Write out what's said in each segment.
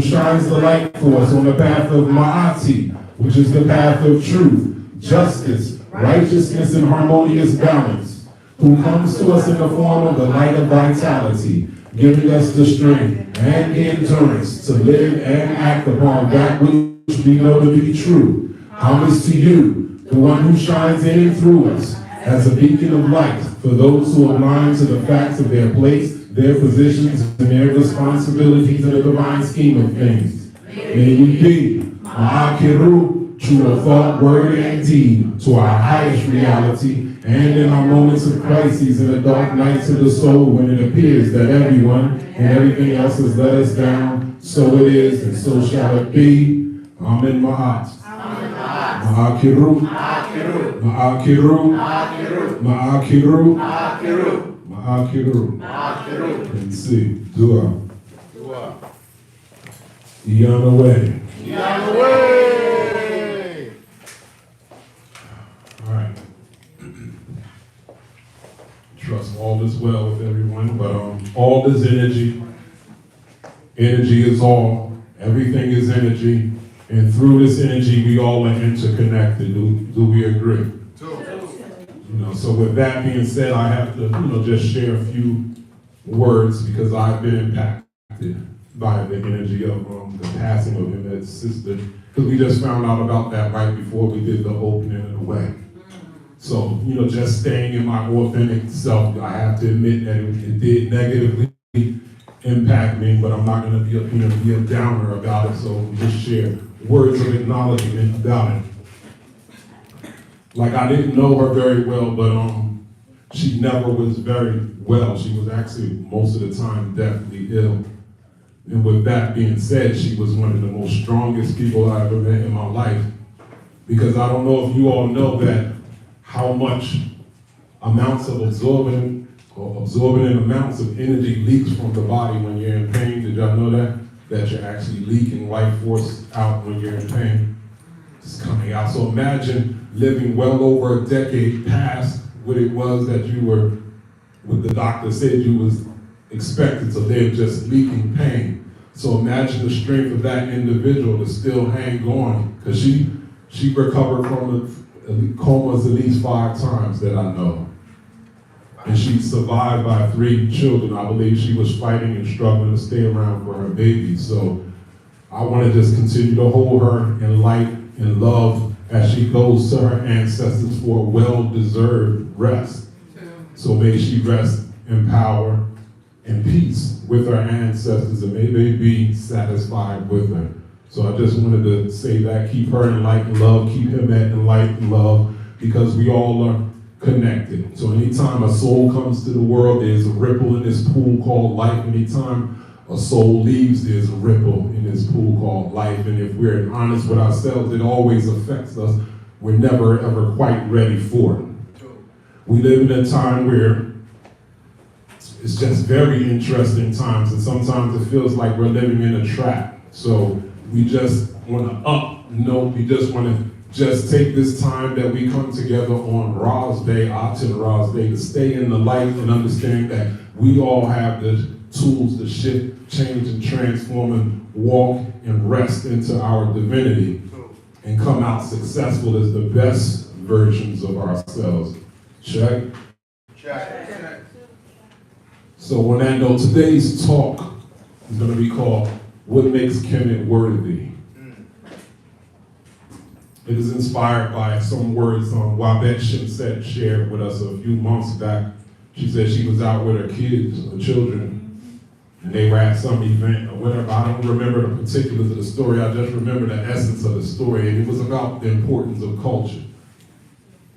shines the light for us on the path of Ma'ati, which is the path of truth, justice, righteousness, and harmonious balance, who comes to us in the form of the light of vitality, giving us the strength and the endurance to live and act upon that which we know to be true. Homage to you, the one who shines in and through us as a beacon of light for those who align to the facts of their place, their positions, and their responsibilities in the divine scheme of things. May we be Ma'akiru, true of thought, word, and deed, to our highest reality, and in our moments of crises in the dark nights of the soul, when it appears that everyone and everything else has let us down, so it is, and so shall it be. Amen Ma'at. Ma'akiru. Ma'akiru. Ma'akiru. Ma'akiru. And see, dua. Yanawe. Yahweh. All right. Trust all is well with everyone, but all is energy. Energy is all. Everything is energy. And through this energy, we all are interconnected. Do we agree? So with that being said, I have to, just share a few words because I've been impacted by the energy of the passing of Kemet's sister. Because we just found out about that right before we did the opening of the wedding. So, just staying in my authentic self, I have to admit that it did negatively impact me, but I'm not going to be up here and be a downer about it. So just share words of acknowledgement about it. Like, I didn't know her very well, but she never was very well. She was actually most of the time deathly ill. And with that being said, she was one of the most strongest people I ever met in my life. Because I don't know if you all know that how much amounts of absorbent amounts of energy leaks from the body when you're in pain. Did y'all know that? That you're actually leaking life force out when you're in pain. It's coming out. So imagine living well over a decade past what it was that you were, what the doctor said you was expected to live, just leaking pain. So imagine the strength of that individual to still hang on, because she recovered from comas at least 5 times that I know. And she survived by 3 children. I believe she was fighting and struggling to stay around for her baby. So I want to just continue to hold her in light and love as she goes to her ancestors for a well-deserved rest. So may she rest in power and peace with her ancestors, and may they be satisfied with her. So I just wanted to say that, keep her in light and love, keep him in light and love, because we all are connected. So anytime a soul comes to the world, there's a ripple in this pool called life. Anytime a soul leaves, there's a ripple in this pool called life. And if we're honest with ourselves, it always affects us. We're never, ever quite ready for it. We live in a time where it's just very interesting times, and sometimes it feels like we're living in a trap. So we just want to we just want to just take this time that we come together on Ra's Day, Aten Ra's Day, to stay in the light and understand that we all have the tools to shift, change, and transform and walk and rest into our divinity and come out successful as the best versions of ourselves. Check? Check. So on that note, today's talk is going to be called What Makes Kemet Worthy? It is inspired by some words Wabet Shimset shared with us a few months back. She said she was out with her kids, her children, and they were at some event or whatever. I don't remember the particulars of the story. I just remember the essence of the story, and it was about the importance of culture.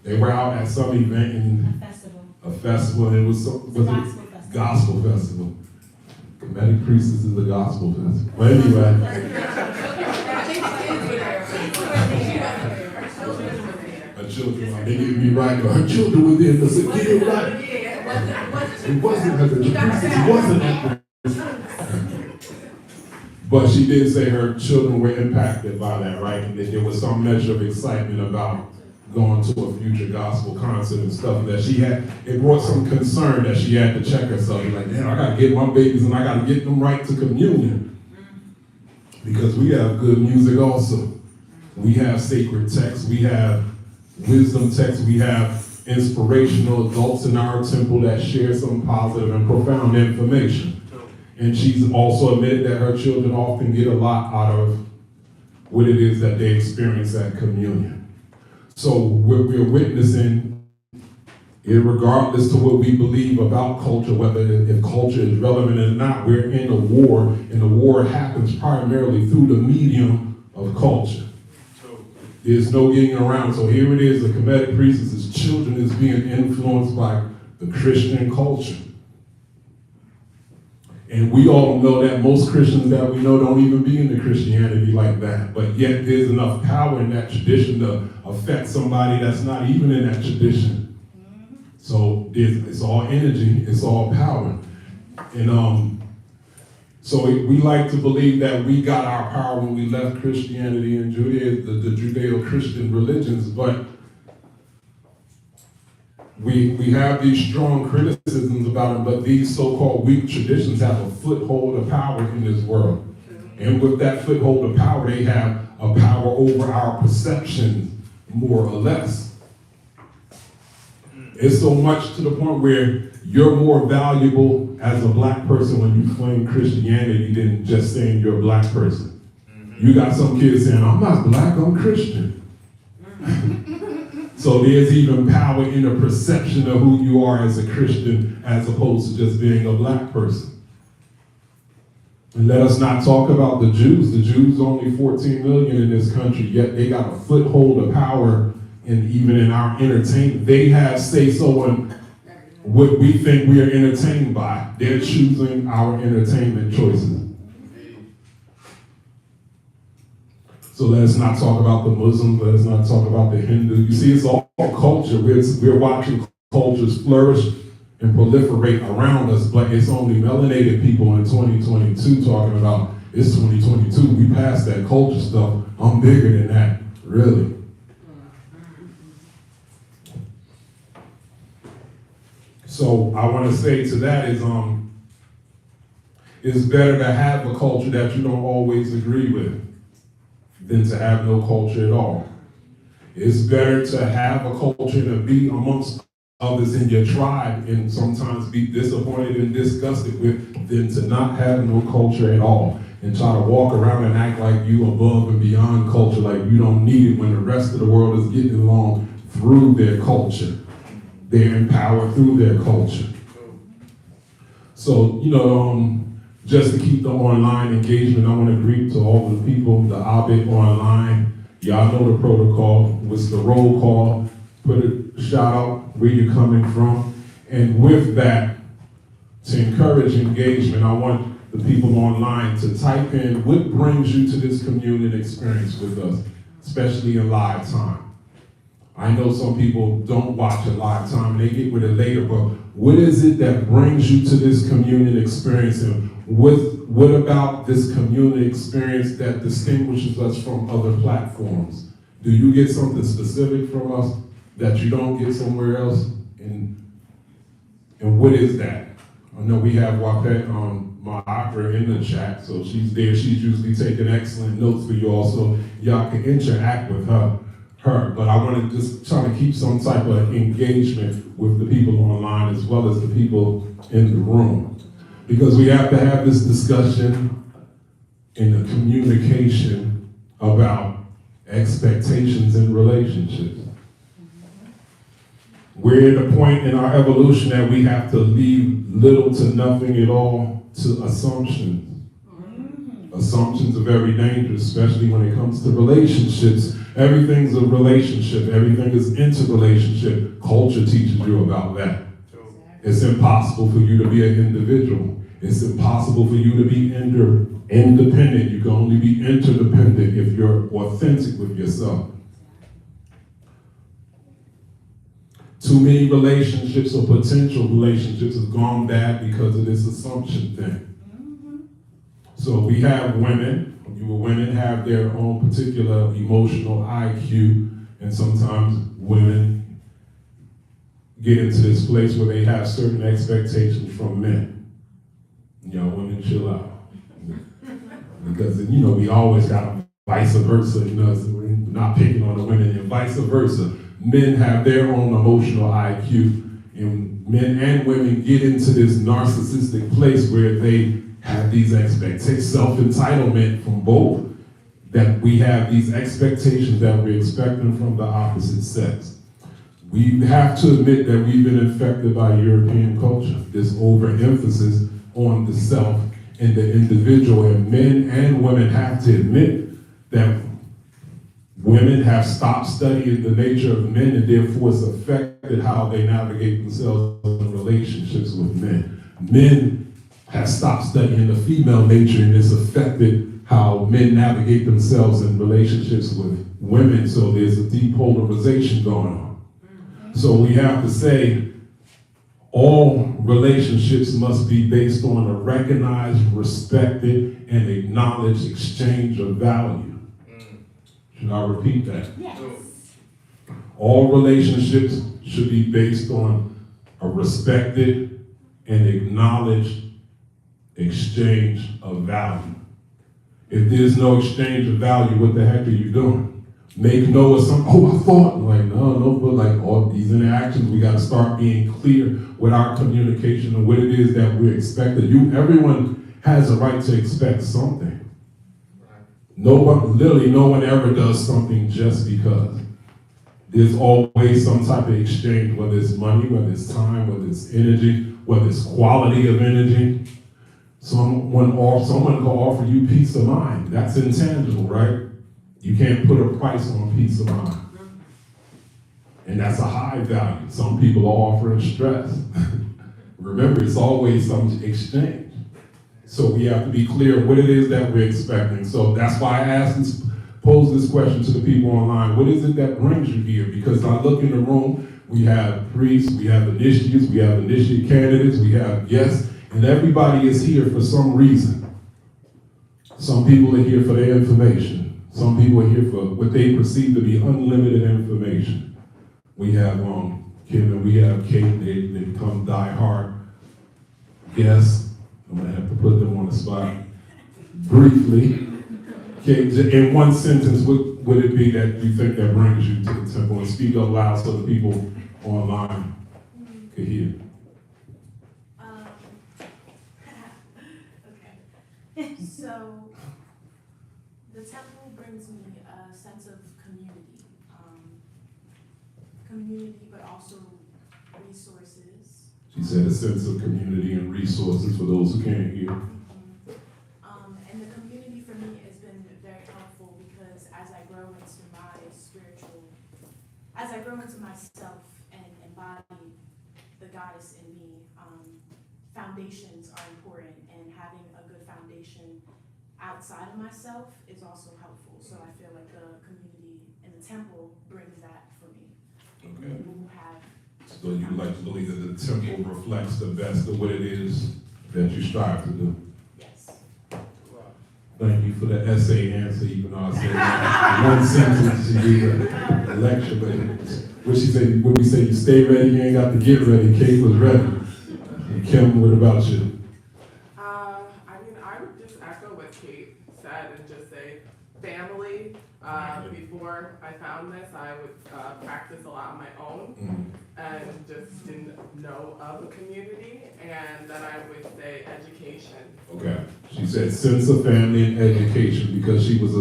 They were out at some event, and a festival, and it was a gospel festival. Kemetic Priestess is a gospel festival. But anyway. Her children, they need to be right. Her children were there. They said, get it right. It wasn't at the priestess. It wasn't at the. But she did say her children were impacted by that, right? And that there was some measure of excitement about going to a future gospel concert and stuff that she had. It brought some concern that she had to check herself. Like, damn, I got to get my babies and I got to get them right to communion. Because we have good music also. We have sacred texts, we have wisdom texts, we have inspirational adults in our temple that share some positive and profound information. And she's also admitted that her children often get a lot out of what it is that they experience at communion. So we're witnessing, regardless to what we believe about culture, whether if culture is relevant or not, we're in a war, and the war happens primarily through the medium of culture. There's no getting around. So here it is, the Kemetic priestess' children is being influenced by the Christian culture. And we all know that most Christians that we know don't even be into Christianity like that. But yet there's enough power in that tradition to affect somebody that's not even in that tradition. So it's all energy, it's all power. And so we like to believe that we got our power when we left Christianity and Judaism, the Judeo-Christian religions, but we have these strong criticisms about them, but these so-called weak traditions have a foothold of power in this world. And with that foothold of power, they have a power over our perceptions, more or less. It's so much to the point where you're more valuable as a black person when you claim Christianity than just saying you're a black person. You got some kids saying, I'm not black, I'm Christian. So there's even power in the perception of who you are as a Christian as opposed to just being a black person. And let us not talk about the Jews. The Jews are only 14 million in this country, yet they got a foothold of power even in our entertainment. They have say-so on what we think we are entertained by. They're choosing our entertainment choices. So let's not talk about the Muslims, let's not talk about the Hindu. You see, it's all culture. We're watching cultures flourish and proliferate around us, but it's only melanated people in 2022 talking about, it's 2022, we passed that culture stuff. I'm bigger than that, really. So I want to say to that is, it's better to have a culture that you don't always agree with than to have no culture at all. It's better to have a culture and to be amongst others in your tribe and sometimes be disappointed and disgusted with than to not have no culture at all and try to walk around and act like you above and beyond culture, like you don't need it when the rest of the world is getting along through their culture. They're empowered through their culture. So, just to keep the online engagement, I want to greet to all the people, the Abid online. Y'all know the protocol. What's the roll call? Put a shout out where you're coming from. And with that, to encourage engagement, I want the people online to type in what brings you to this communion experience with us, especially in live time. I know some people don't watch it live time, they get with it later, but what is it that brings you to this communion experience? And what about this communion experience that distinguishes us from other platforms? Do you get something specific from us that you don't get somewhere else? And what is that? I know we have Wapet my opera in the chat, so she's there. She's usually taking excellent notes for you all, so y'all can interact with her. But I want to just try to keep some type of engagement with the people online as well as the people in the room. Because we have to have this discussion and the communication about expectations in relationships. We're at a point in our evolution that we have to leave little to nothing at all to assumptions. Assumptions are very dangerous, especially when it comes to relationships. Everything's a relationship. Everything is interrelationship. Culture teaches you about that. It's impossible for you to be an individual. It's impossible for you to be independent. You can only be interdependent if you're authentic with yourself. Too many relationships or potential relationships have gone bad because of this assumption thing. So we have women. Women have their own particular emotional IQ, and sometimes women get into this place where they have certain expectations from men. Women chill out. Because, we always got a vice versa, so we're not picking on the women, and vice versa. Men have their own emotional IQ, and men and women get into this narcissistic place where they have these expectations, self-entitlement from both, that we have these expectations that we're expecting from the opposite sex. We have to admit that we've been infected by European culture, this overemphasis on the self and the individual, and men and women have to admit that women have stopped studying the nature of men, and therefore it's affected how they navigate themselves in relationships with men. Men have stopped studying the female nature, and it's affected how men navigate themselves in relationships with women, so there's a depolarization going on. So we have to say all relationships must be based on a recognized, respected, and acknowledged exchange of value. Should I repeat that? Yes. All relationships should be based on a respected and acknowledged exchange of value. If there's no exchange of value, what the heck are you doing? Make no assumption, I thought, no, but all these interactions, we got to start being clear with our communication and what it is that we're expecting. Everyone has a right to expect something. No one ever does something just because. There's always some type of exchange, whether it's money, whether it's time, whether it's energy, whether it's quality of energy. Someone can offer you peace of mind. That's intangible, right? You can't put a price on peace of mind. And that's a high value. Some people are offering stress. Remember, it's always some exchange. So we have to be clear what it is that we're expecting. So that's why I pose this question to the people online. What is it that brings you here? Because I look in the room, we have priests, we have initiates, we have initiate candidates, we have guests, and everybody is here for some reason. Some people are here for their information. Some people are here for what they perceive to be unlimited information. We have Kim and we have Kate. They become die-hard guests. I'm gonna have to put them on the spot. Briefly, Kate, in one sentence, what would it be that you think that brings you to the temple? And speak up loud so the people online could hear. Okay. So the temple brings me a sense of community, but also resources. She said a sense of community and resources for those who can't hear. And the community for me has been very helpful because as I grow into myself and embody the goddess in me, foundations are important, and having a good foundation outside of myself is also helpful. So I feel like the community and the temple brings that for me. Okay. People who have. So you like to believe that the temple reflects the best of what it is that you strive to do? Yes. Thank you for the essay answer, even though I said one sentence to you a lecture, but what we say, you stay ready, you ain't got to get ready. Kate was ready. And Kim, what about you? I would just echo what Kate said and just say family. Before I found this, I would practice a lot on my own and just didn't know of a community, and then I would say education. Okay. She said sense of family and education because she was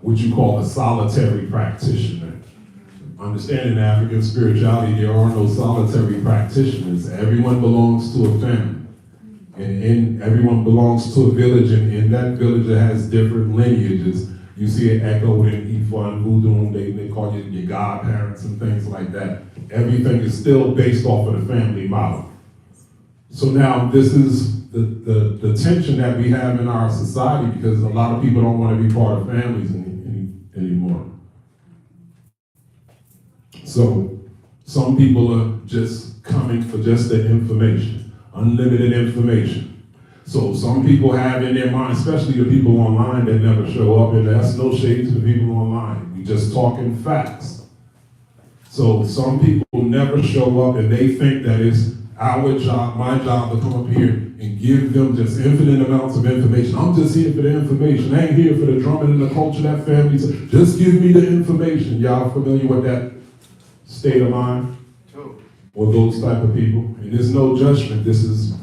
what you call a solitary practitioner. Understanding African spirituality, there are no solitary practitioners. Everyone belongs to a family. And everyone belongs to a village, and in that village it has different lineages. You see it echoed in Ifa and Voodoo, they call you your godparents and things like that. Everything is still based off of the family model. So now this is the tension that we have in our society, because a lot of people don't want to be part of families anymore. So some people are just coming for just the information, unlimited information. So some people have in their mind, especially the people online that never show up, and that's no shade to the people online. We just talking facts. So some people never show up and they think that it's our job, my job, to come up here and give them just infinite amounts of information. I'm just here for the information. I ain't here for the drumming and the culture that family says. Just give me the information. Y'all familiar with that state of mind? Or those type of people? And there's no judgment. This is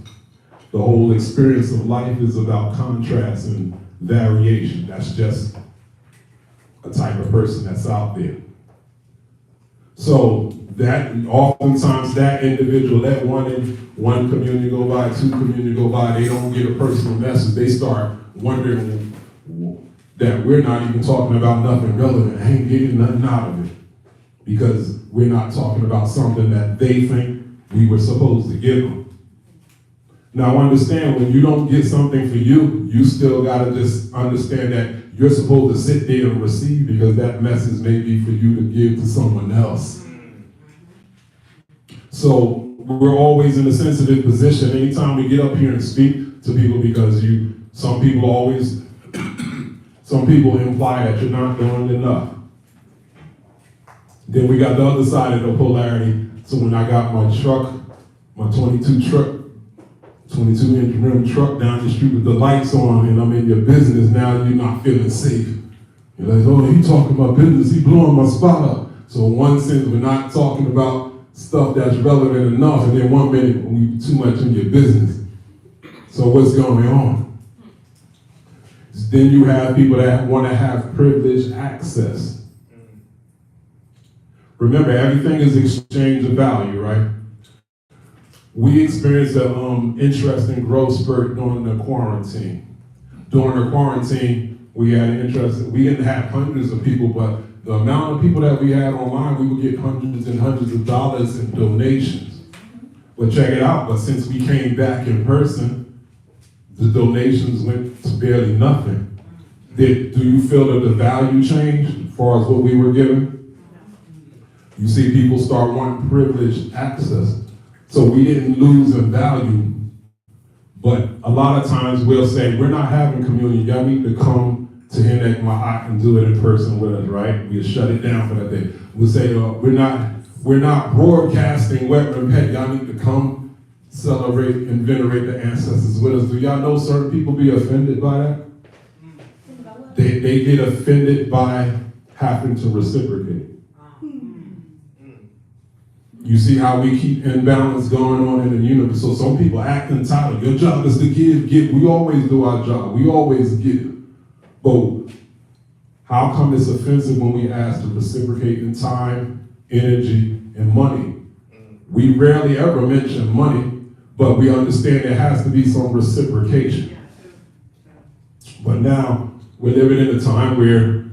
the whole experience of life is about contrast and variation. That's just a type of person that's out there. So that oftentimes that individual, let one communion go by, two communion go by, they don't get a personal message. They start wondering that we're not even talking about nothing relevant. I ain't getting nothing out of it because we're not talking about something that they think we were supposed to give them. Now understand, when you don't get something for you, you still gotta just understand that you're supposed to sit there and receive because that message may be for you to give to someone else. So we're always in a sensitive position anytime we get up here and speak to people because some people imply that you're not doing enough. Then we got the other side of the polarity. So when I got my truck, my 22-inch rim truck down the street with the lights on and I'm in your business, now you're not feeling safe. You're like, oh, he talking about business, he blowing my spot up. So in one sense, we're not talking about stuff that's relevant enough, and then one minute we too much in your business. So what's going on? Then you have people that want to have privileged access. Remember, everything is exchange of value, right? We experienced an interesting growth spurt during the quarantine. During the quarantine, we didn't have hundreds of people, but the amount of people that we had online, we would get hundreds and hundreds of dollars in donations. But check it out, but since we came back in person, the donations went to barely nothing. Do you feel that the value changed as far as what we were given? You see people start wanting privileged access. So we didn't lose in value, but a lot of times we'll say, we're not having communion, y'all need to come to Henek Ma'at and do it in person with us, right? We'll shut it down for that day. We'll say, we're not broadcasting wet and pet. Y'all need to come celebrate and venerate the ancestors with us. Do y'all know certain people be offended by that? They get offended by having to reciprocate. You see how we keep imbalance going on in the universe. So some people act entitled. Your job is to give. We always do our job. We always give. But how come it's offensive when we ask to reciprocate in time, energy, and money? We rarely ever mention money, but we understand there has to be some reciprocation. But now we're living in a time where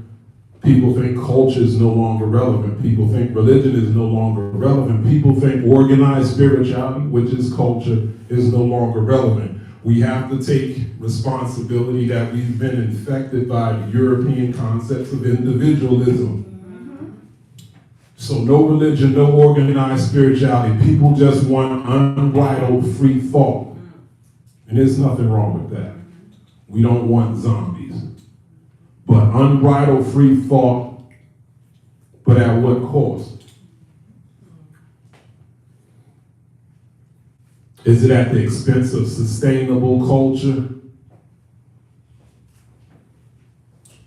people think culture is no longer relevant. People think religion is no longer relevant. People think organized spirituality, which is culture, is no longer relevant. We have to take responsibility that we've been infected by the European concepts of individualism. So no religion, no organized spirituality. People just want unbridled free thought. And there's nothing wrong with that. We don't want zombies. But unbridled free thought, but at what cost? Is it at the expense of sustainable culture?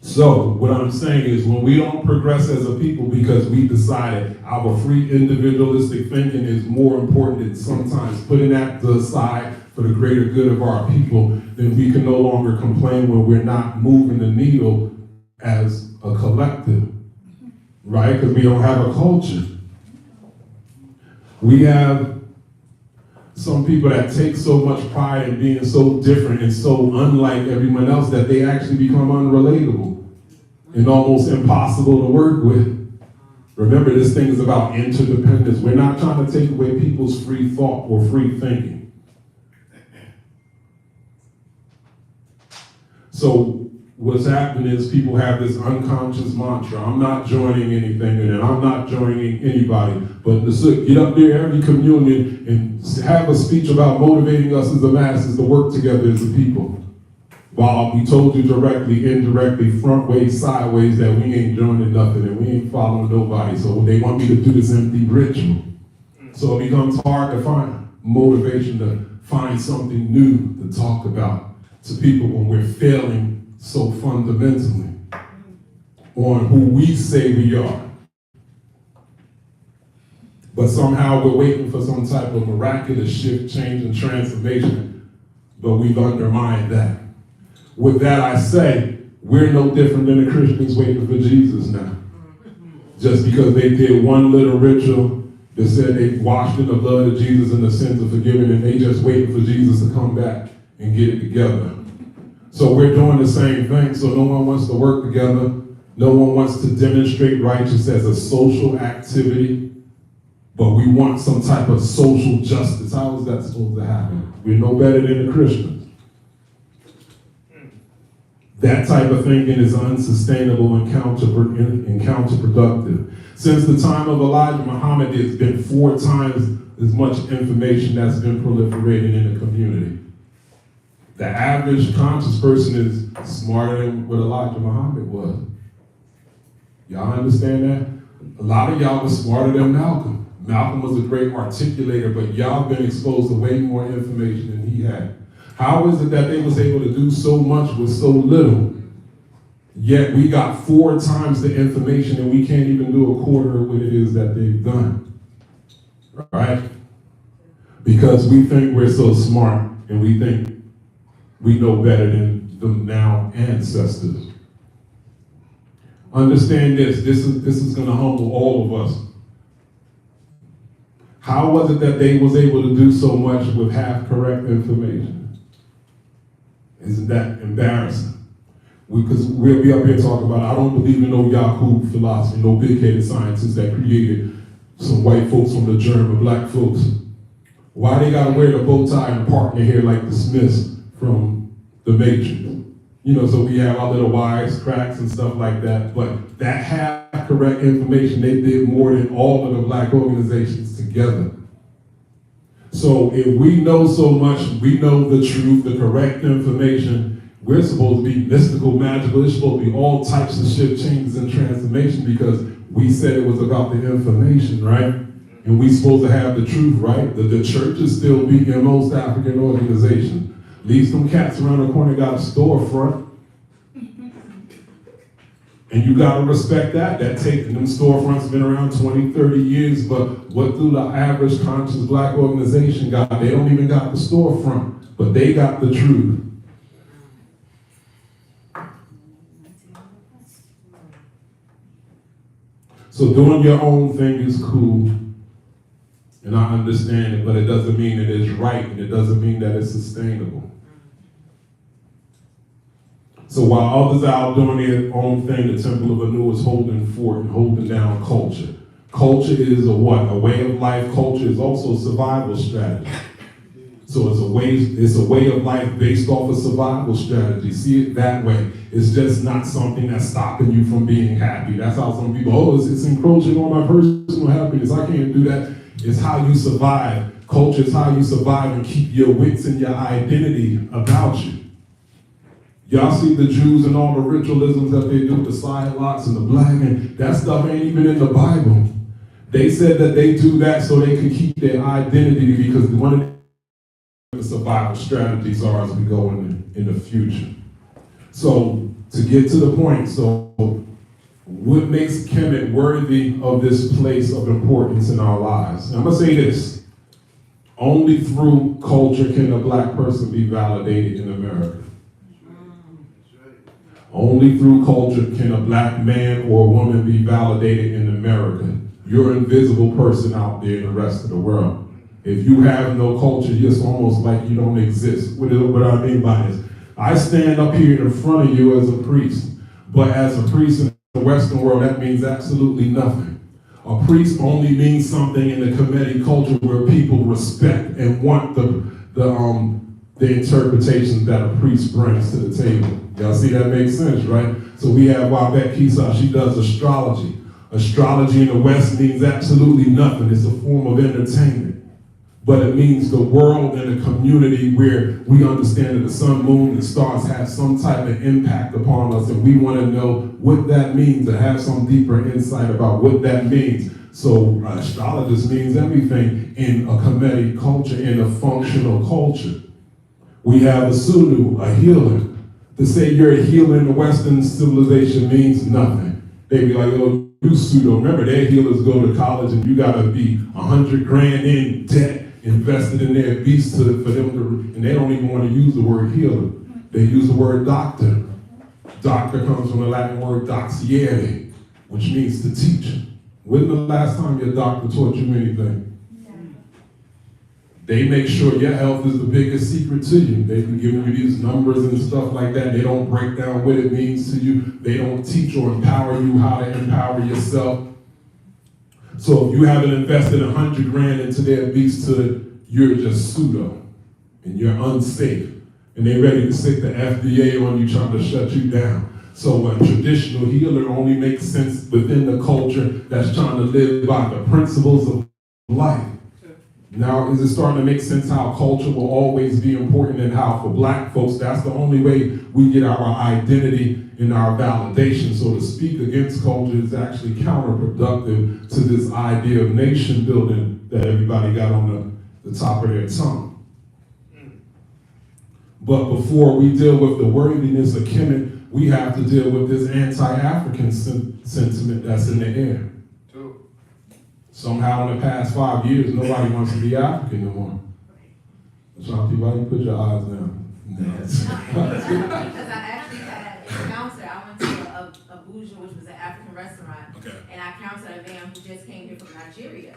So what I'm saying is when we don't progress as a people because we decided our free individualistic thinking is more important than sometimes putting that to the side for the greater good of our people, then we can no longer complain when we're not moving the needle as a collective, right? Because we don't have a culture. We have some people that take so much pride in being so different and so unlike everyone else that they actually become unrelatable and almost impossible to work with. Remember, this thing is about interdependence. We're not trying to take away people's free thought or free thinking. So what's happening is people have this unconscious mantra. I'm not joining anything in it. I'm not joining anybody. But get up there every communion and have a speech about motivating us as the masses to work together as a people. While we told you directly, indirectly, front ways, sideways, that we ain't joining nothing and we ain't following nobody. So they want me to do this empty ritual. So it becomes hard to find motivation to find something new to talk about to people when we're failing so fundamentally on who we say we are. But somehow we're waiting for some type of miraculous shift, change, and transformation, but we've undermined that. With that I say, we're no different than the Christians waiting for Jesus now. Just because they did one little ritual that said they washed in the blood of Jesus and the sins are forgiven, and they just waiting for Jesus to come back and get it together. So we're doing the same thing. So no one wants to work together. No one wants to demonstrate righteousness as a social activity. But we want some type of social justice. How is that supposed to happen? We're no better than the Christians. That type of thinking is unsustainable and counterproductive. Since the time of Elijah Muhammad, there's been 4 times as much information that's been proliferated in the community. The average conscious person is smarter than what Elijah Muhammad was. Y'all understand that? A lot of y'all were smarter than Malcolm. Malcolm was a great articulator, but y'all been exposed to way more information than he had. How is it that they was able to do so much with so little, yet we got 4 times the information and we can't even do a quarter of what it is that they've done, right? Because we think we're so smart and we think we know better than the now ancestors. Understand this is gonna humble all of us. How was it that they was able to do so much with half correct information? Isn't that embarrassing? Because we'll be up here talking about, I don't believe in no Yahoo philosophy, no big-headed scientists that created some white folks from the germ of black folks. Why they gotta wear the bow tie and part their hair like the Smiths from The Matrix? You know, so we have our little wise cracks and stuff like that, but that half correct information, they did more than all of the black organizations together. So if we know so much, we know the truth, the correct information, we're supposed to be mystical, magical, it's supposed to be all types of shift, changes, and transformation because we said it was about the information, right? And we supposed to have the truth, right? The church is still beating most African organizations. Leave some cats around the corner got a storefront. And you gotta respect that. Them storefronts been around 20, 30 years, but what do the average conscious black organization got? They don't even got the storefront, but they got the truth. So doing your own thing is cool, and I understand it, but it doesn't mean it is right, and it doesn't mean that it's sustainable. So while others are out doing their own thing, the Temple of Anu is holding fort and holding down culture. Culture is a what? A way of life. Culture is also a survival strategy. So it's a way of life based off a survival strategy. See it that way. It's just not something that's stopping you from being happy. That's how some people, it's encroaching on my personal happiness. I can't do that. It's how you survive. Culture is how you survive and keep your wits and your identity about you. Y'all see the Jews and all the ritualisms that they do, the side locks and the black, and that stuff ain't even in the Bible. They said that they do that so they can keep their identity because one of the survival strategies are as we go in the future. So to get to the point, so what makes Kemet worthy of this place of importance in our lives? I'm gonna say this, only through culture can a black person be validated in America. Only through culture can a black man or woman be validated in America. You're an invisible person out there in the rest of the world. If you have no culture, it's almost like you don't exist. What I mean by this? I stand up here in front of you as a priest, but as a priest in the Western world, that means absolutely nothing. A priest only means something in the Kemetic culture where people respect and want the interpretation that a priest brings to the table. Y'all see that makes sense, right? So we have Wabet Kisa, she does astrology. Astrology in the West means absolutely nothing. It's a form of entertainment. but it means the world and a community where we understand that the sun, moon, and stars have some type of impact upon us, and we want to know what that means and have some deeper insight about what that means. So astrologist means everything in a Kemetic culture, in a functional culture. We have a Sunu, a healer. To say you're a healer in the Western civilization means nothing. They be like, oh, you pseudo. Remember, their healers go to college and you gotta be 100 grand in debt invested in their beast for them to, and they don't even want to use the word healer. They use the word doctor. Doctor comes from the Latin word doxiere, which means to teach. When's the last time your doctor taught you anything? They make sure your health is the biggest secret to you. They be giving you these numbers and stuff like that. They don't break down what it means to you. They don't teach or empower you how to empower yourself. So if you haven't invested 100 grand into their beasthood, you're just pseudo and you're unsafe. And they're ready to stick the FDA on you, trying to shut you down. So a traditional healer only makes sense within the culture that's trying to live by the principles of life. Now, is it starting to make sense how culture will always be important, and how for black folks, that's the only way we get our identity and our validation? So to speak against culture is actually counterproductive to this idea of nation building that everybody got on the top of their tongue. But before we deal with the worthiness of Kemet, we have to deal with this anti-African sentiment that's in the air. Somehow in the past 5 years, nobody wants to be African no more. Ashanti, why you put your eyes down? Because I actually had an encounter. I went to a bougie, which was an African restaurant, and I encountered a man who just came here from Nigeria.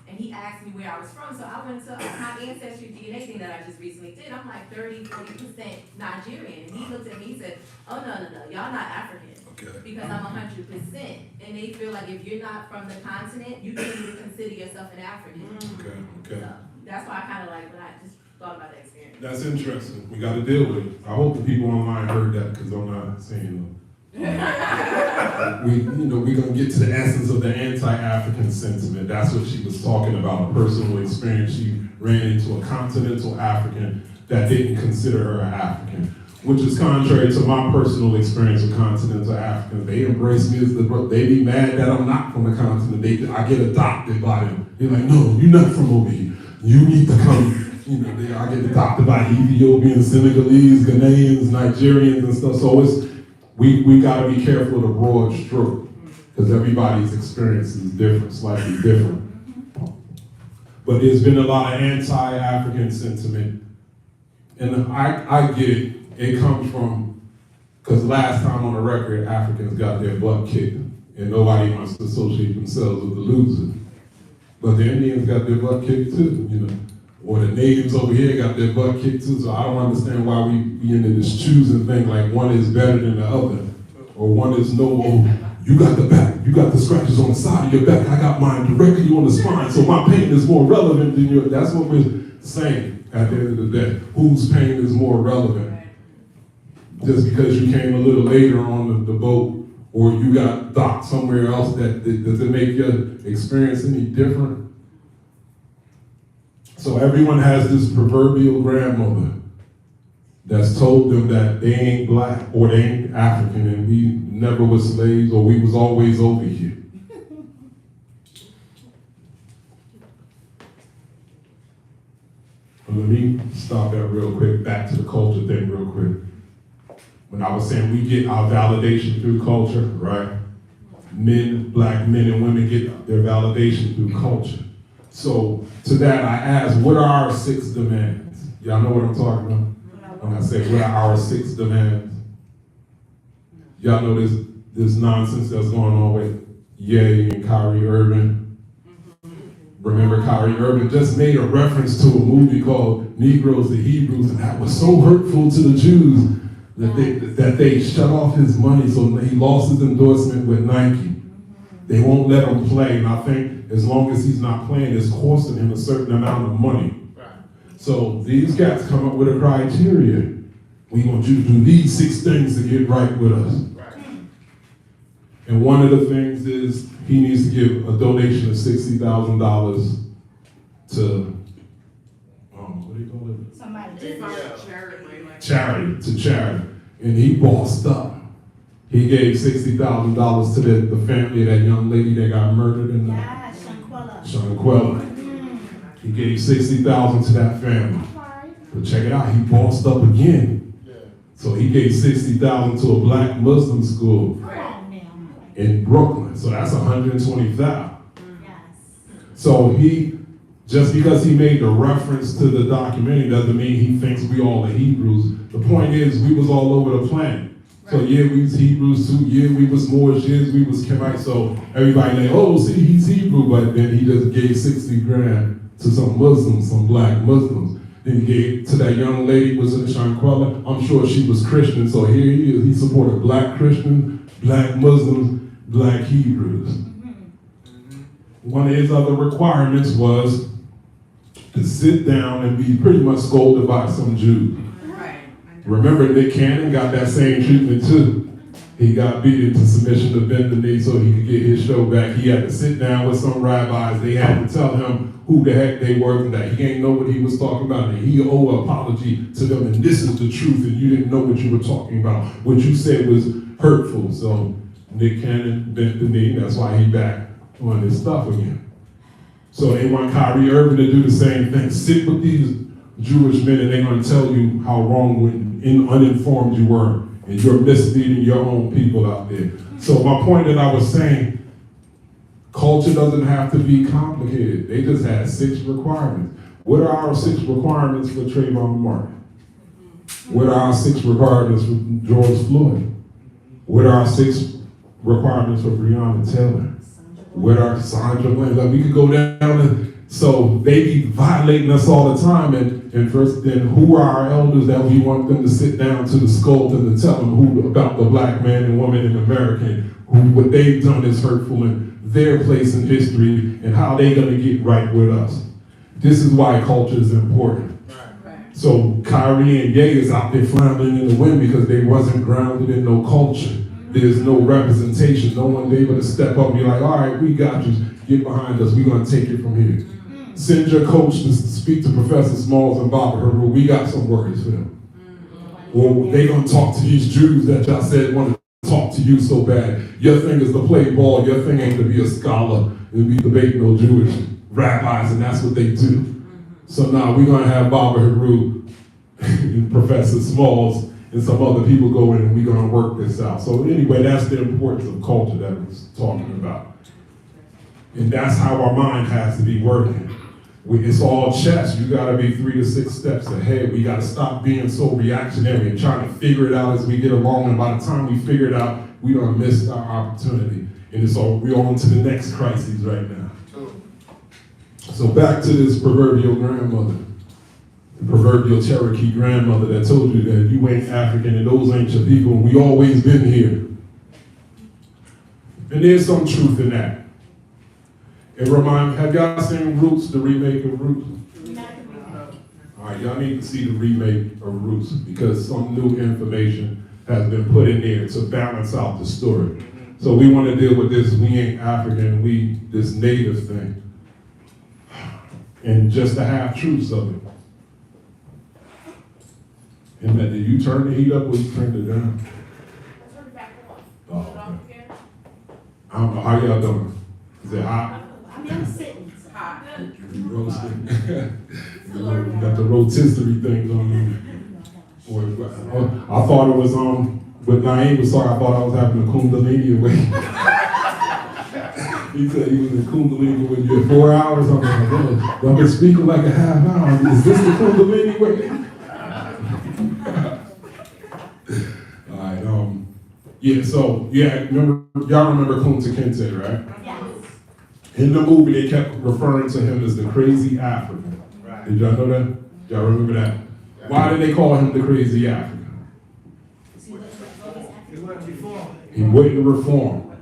And he asked me where I was from, so I went to my ancestry DNA thing that I just recently did. I'm like 30-40% Nigerian. And he looked at me and said, oh, no, y'all not African. Because I'm 100%. And they feel like if you're not from the continent, you can't even consider yourself an African. So that's why I kind of like, when I just thought about that experience. That's interesting. We got to deal with it. I hope the people online heard that, because I'm not saying we're gonna get to the essence of the anti-African sentiment. That's what she was talking about, a personal experience. She ran into a continental African that didn't consider her an African, which is contrary to my personal experience with continental Africans. They embrace me as they be mad that I'm not from the continent. I get adopted by them. They're like, no, you're not from over here. You need to come. I get adopted by Ethiopians, Senegalese, Ghanaians, Nigerians, and stuff. So we got to be careful of the broad stroke, because everybody's experience is different, slightly different. But there's been a lot of anti-African sentiment, and I get it. It comes from, because last time on the record, Africans got their butt kicked, and nobody wants to associate themselves with the loser. But the Indians got their butt kicked too, or the natives over here got their butt kicked too. So I don't understand why we be into this choosing thing, like one is better than the other, or one is no. Oh, you got the back, you got the scratches on the side of your back. I got mine directly on the spine, so my pain is more relevant than yours. That's what we're saying at the end of the day. Whose pain is more relevant? Just because you came a little later on the boat, or you got docked somewhere else, does it make your experience any different? So everyone has this proverbial grandmother that's told them that they ain't black or they ain't African, and we never was slaves, or we was always over here. But let me stop that real quick, back to the culture thing real quick. When I was saying we get our validation through culture, right? Black men and women get their validation through culture. So to that I asked, what are our 6 demands? Y'all know what I'm talking about? When I say what are our 6 demands? Y'all know this nonsense that's going on with Ye and Kyrie Irving. Remember, Kyrie Irving just made a reference to a movie called Negroes the Hebrews, and that was so hurtful to the Jews that they shut off his money, so he lost his endorsement with Nike. They won't let him play, and I think as long as he's not playing, it's costing him a certain amount of money. So these cats come up with a criteria. We want you to do these 6 things to get right with us. And one of the things is he needs to give a donation of $60,000 to Somebody It's did. not charity, like. Charity, to charity. And he bossed up. He gave $60,000 to the family of that young lady that got murdered in the Yeah, Shanquella. Shanquella. He gave $60,000 to that family. But check it out, he bossed up again. So he gave $60,000 to a black Muslim school in Brooklyn. So that's $120,000. Yes. So he, just because he made the reference to the documentary doesn't mean he thinks we all are Hebrews. The point is, we was all over the planet. So yeah, we was Hebrews too. Yeah, we was Moors. Yeah, we was Kemet. So everybody like, oh, see, he's Hebrew, but then he just gave 60 grand to some Muslims, some black Muslims. Then he gave to that young lady was in Shanquella. I'm sure she was Christian. So here he is. He supported black Christians, black Muslims, black Hebrews. One of his other requirements was to sit down and be pretty much scolded by some Jews. Remember, Nick Cannon got that same treatment too. He got beat into submission to bend the knee so he could get his show back. He had to sit down with some rabbis. They had to tell him who the heck they were and that he ain't know what he was talking about. And he owe an apology to them. And this is the truth. And you didn't know what you were talking about. What you said was hurtful. So Nick Cannon bent the knee. That's why he back on his stuff again. So they want Kyrie Irving to do the same thing. Sit with these Jewish men and they're going to tell you how wrong and uninformed you were. And you're misleading your own people out there. So my point that I was saying, culture doesn't have to be complicated. They just had 6 requirements. What are our 6 requirements for Trayvon Martin? What are our 6 requirements for George Floyd? What are our 6 requirements for Breonna Taylor? What are Sandra Bland? Like we could go down and so they be violating us all the time, and first, then who are our elders that we want them to sit down to the skull and to tell them who about the black man and woman in America, who what they've done is hurtful in their place in history, and how they gonna get right with us. This is why culture is important. So Kyrie and Ye is out there floundering in the wind because they wasn't grounded in no culture. There's no representation. No one's able to step up and be like, all right, we got you. Get behind us. We're gonna take it from here. Send your coach to speak to Professor Smalls and Baba Haru. We got some words for them. Or they gonna talk to these Jews that y'all said want to talk to you so bad. Your thing is to play ball. Your thing ain't to be a scholar and be debating no Jewish rabbis, and that's what they do. So now we're gonna have Baba Haru and Professor Smalls and some other people go in and we're gonna work this out. So anyway, that's the importance of culture that I was talking about. And that's how our mind has to be working. It's all chess. You gotta be 3 to 6 steps ahead. We gotta stop being so reactionary and trying to figure it out as we get along. And by the time we figure it out, we done missed our opportunity. And it's all, we're on to the next crisis right now. So back to this proverbial grandmother, the proverbial Cherokee grandmother that told you that you ain't African and those ain't your people and we always been here. And there's some truth in that. It have y'all seen Roots, the remake of Roots? All right, y'all need to see the remake of Roots because some new information has been put in there to balance out the story. So we want to deal with this, we ain't African, we this native thing. And just the half-truths of it. And that, did you turn the heat up or you turned it down? I turned it back on. Oh, okay. I don't know, how y'all doing? Is it hot? I'm sitting. It's hot. You roasting. Got the rotisserie things on you. I thought it was with Naeem was talking, I thought I was having a Kundalini awake. He said he was in Kundalini with you 4 hours. I'm like, oh, I've been speaking like a half hour. Is this the Kundalini way? All right, yeah, so, yeah, y'all remember Kunta Kinte, right? Yes. In the movie, they kept referring to him as the crazy African. Right. Did y'all know that? Y'all remember that? Yeah. Why did they call him the crazy African? He wouldn't reform.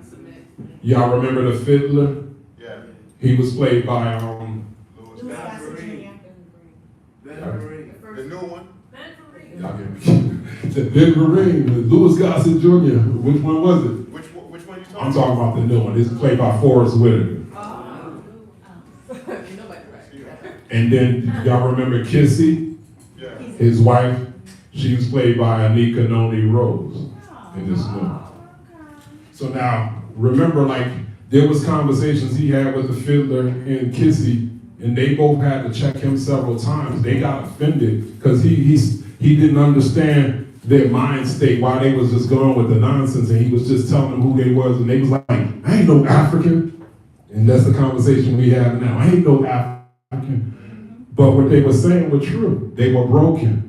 Y'all remember the fiddler? Yeah. He was played by Louis Gossett Jr. The new one. Y'all get me. The Ben Vereen, Louis Gossett Jr. Which one was it? Which one you talking about? I'm talking about the new one. It's played by Forrest Whitaker. And then y'all remember Kissy? Yeah. His wife, she was played by Anika Noni Rose in this movie. So now, remember, like, there was conversations he had with the fiddler and Kissy, and they both had to check him several times. They got offended because he didn't understand their mind state, why they was just going with the nonsense, and he was just telling them who they was, and they was like, I ain't no African. And that's the conversation we have now. I ain't no African. But what they were saying was true. They were broken.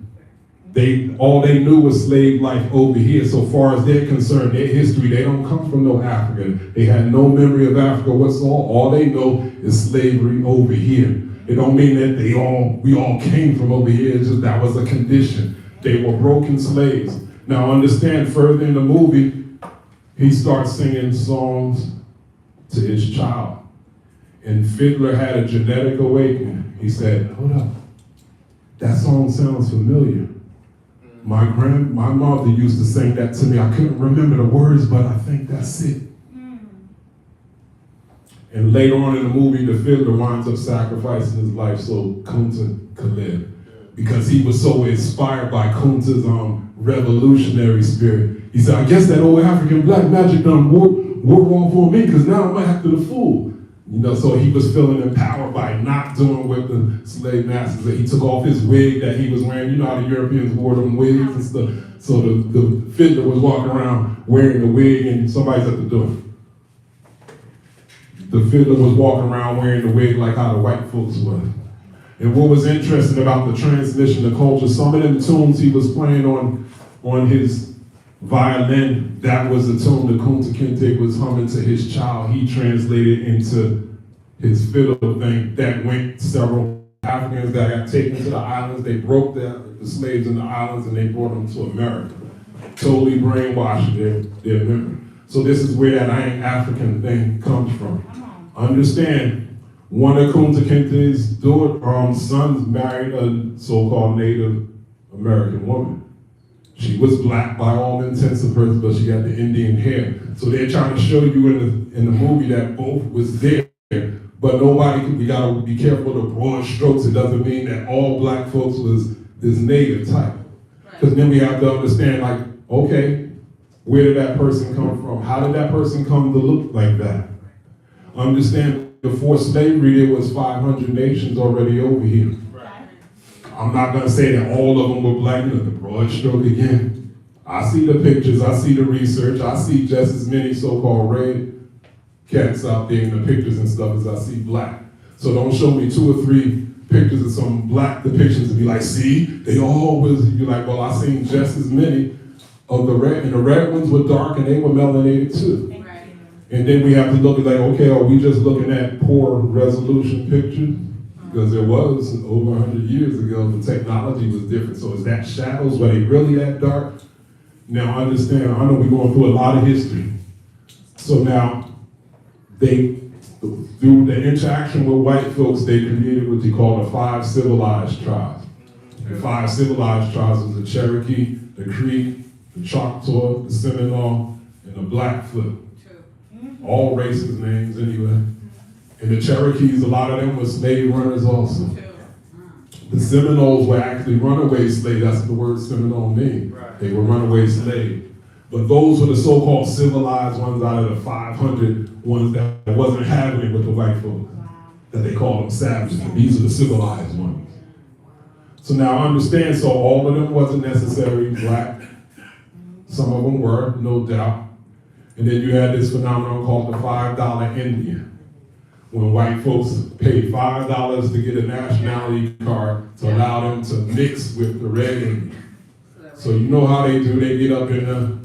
All they knew was slave life over here. So far as they're concerned, their history, they don't come from no Africa. They had no memory of Africa whatsoever. All they know is slavery over here. It don't mean that we all came from over here. It's just that was a condition. They were broken slaves. Now understand, further in the movie, he starts singing songs to his child. And Fiddler had a genetic awakening. He said, hold up, that song sounds familiar. My mother used to sing that to me. I couldn't remember the words, but I think that's it. And later on in the movie, the fiddler winds up sacrificing his life so Kunta could live. Because he was so inspired by Kunta's revolutionary spirit. He said, I guess that old African black magic done work on for me, because now I'm after the fool. So he was feeling empowered by not doing what the slave masters did. He took off his wig that he was wearing. You know how the Europeans wore them wigs and stuff. So the fiddler was walking around wearing the wig, and somebody's at the door. The fiddler was walking around wearing the wig like how the white folks were. And what was interesting about the transmission of culture, some of them tunes he was playing on his violin, that was the tune that Kunta Kinte was humming to his child. He translated into his fiddle thing that went several Africans that got taken to the islands. They broke the slaves in the islands and they brought them to America. Totally brainwashed their memory. So this is where that I ain't African thing comes from. Understand, one of Kunta Kinte's sons married a so-called Native American woman. She was black by all intents and purposes, but she had the Indian hair. So they're trying to show you in the movie that both was there. But we gotta be careful of the broad strokes. It doesn't mean that all black folks was this native type. Because then we have to understand, like, okay, where did that person come from? How did that person come to look like that? Understand, before slavery, there was 500 nations already over here. I'm not gonna say that all of them were black. The broad stroke again. I see the pictures, I see the research, I see just as many so-called red cats out there in the pictures and stuff as I see black. So don't show me 2 or 3 pictures of some black depictions and be like, see, they always, you're like, well, I seen just as many of the red, and the red ones were dark and they were melanated too. And then we have to look at like, okay, are we just looking at poor resolution pictures? Because there was, over 100 years ago, the technology was different. So is that shadows? Were they really that dark? Now understand, I know we're going through a lot of history. So now, through the interaction with white folks, they created what they call the 5 civilized tribes. The 5 civilized tribes was the Cherokee, the Creek, the Choctaw, the Seminole, and the Blackfoot. All racist names anyway. And the Cherokees, a lot of them were slave runners also. The Seminoles were actually runaway slaves. That's what the word Seminole means. They were runaway slaves. But those were the so-called civilized ones out of the 500 ones that wasn't having it with the white folks. That they call them savages. And these are the civilized ones. So now understand, so all of them wasn't necessarily black. Some of them were, no doubt. And then you had this phenomenon called the $5 Indian. When white folks paid $5 to get a nationality card to allow them to mix with the red Indian. So you know how they do, they get up in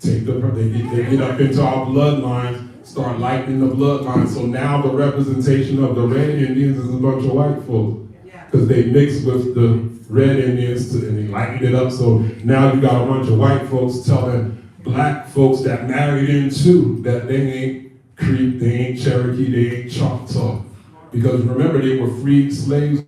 they get up into our bloodlines, start lightening the bloodline. So now the representation of the red Indians is a bunch of white folks. Because they mixed with the red Indians and they lightened it up. So now you got a bunch of white folks telling black folks that married into that they ain't Creek, they ain't Cherokee, they ain't Choctaw. Because remember, they were freed slaves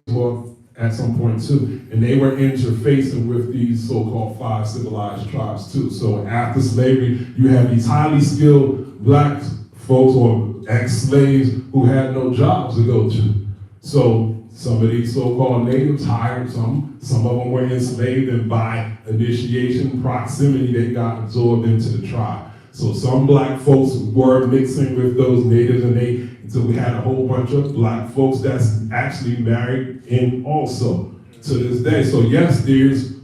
at some point too. And they were interfacing with these so-called 5 civilized tribes too. So after slavery, you have these highly skilled black folks or ex-slaves who had no jobs to go to. So some of these so-called natives hired some of them were enslaved, and by initiation, proximity, they got absorbed into the tribe. So some black folks were mixing with those natives, and so we had a whole bunch of black folks that's actually married in also to this day. So yes, there's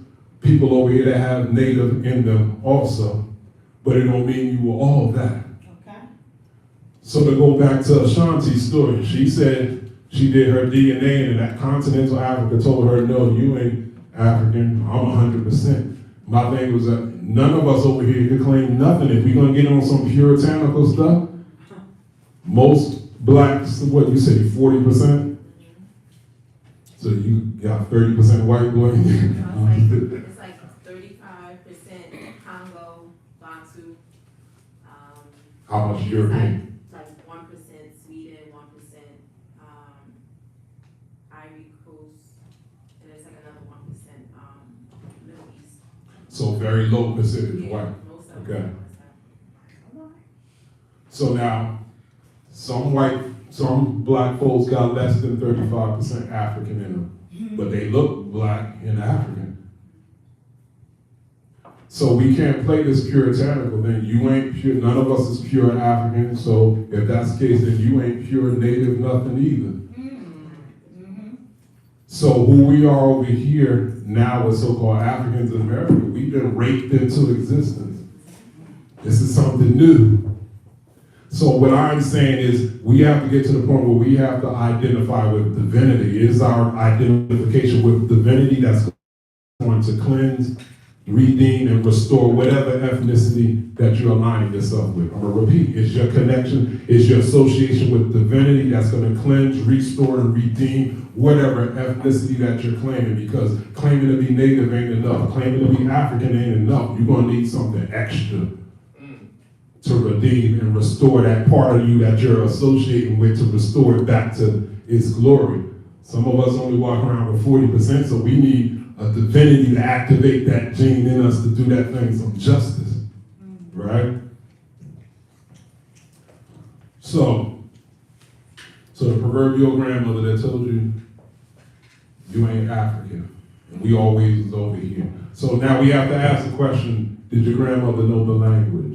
people over here that have native in them also, but it don't mean you were all that. Okay. So to go back to Ashanti's story, she said she did her DNA and that continental Africa told her, no, you ain't African, I'm 100%. My thing was that none of us over here could claim nothing. If we're gonna get on some puritanical stuff, most blacks, what you say, 40%? So you got 30% white boy. It's like 35% Congo, Bantu. How much It's European? like 1% Sweden, 1% Ivory Coast, and it's like another 1% Middle East. So very low percentage Yeah, white. most of Okay. them. So now, some black folks got less than 35% African in them, but they look black and African. So we can't play this puritanical thing. You ain't pure, none of us is pure African, so if that's the case, then you ain't pure native nothing either. So who we are over here now as so-called Africans in America, we've been raped into existence. This is something new. So what I'm saying is we have to get to the point where we have to identify with divinity. It is our identification with divinity that's going to cleanse, redeem, and restore whatever ethnicity that you're aligning yourself with. I'm going to repeat, it's your connection, it's your association with divinity that's going to cleanse, restore, and redeem whatever ethnicity that you're claiming, because claiming to be native ain't enough. Claiming to be African ain't enough. You're going to need something extra to redeem and restore that part of you that you're associating with, to restore it back to its glory. Some of us only walk around with 40%, so we need a divinity to activate that gene in us to do that thing, some justice, right? So the proverbial grandmother that told you, you ain't African, and we always was over here. So now we have to ask the question, did your grandmother know the language?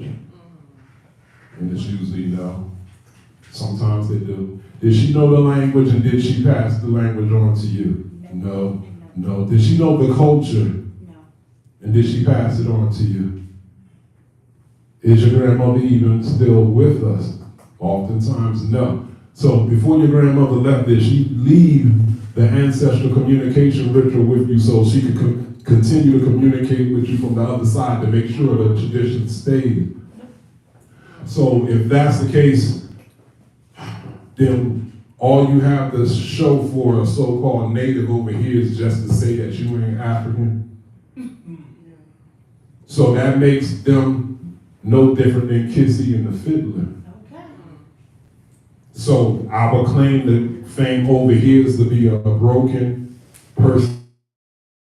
And it's usually no. Sometimes they do. Did she know the language, and did she pass the language on to you? No. No. Did she know the culture? No. And did she pass it on to you? Is your grandmother even still with us? Oftentimes, no. So before your grandmother left, did she leave the ancestral communication ritual with you so she could continue to communicate with you from the other side to make sure the tradition stayed? So if that's the case, then all you have to show for a so-called native over here is just to say that you ain't African. So that makes them no different than Kissy and the Fiddler. Okay. So our claim to fame over here is to be a broken person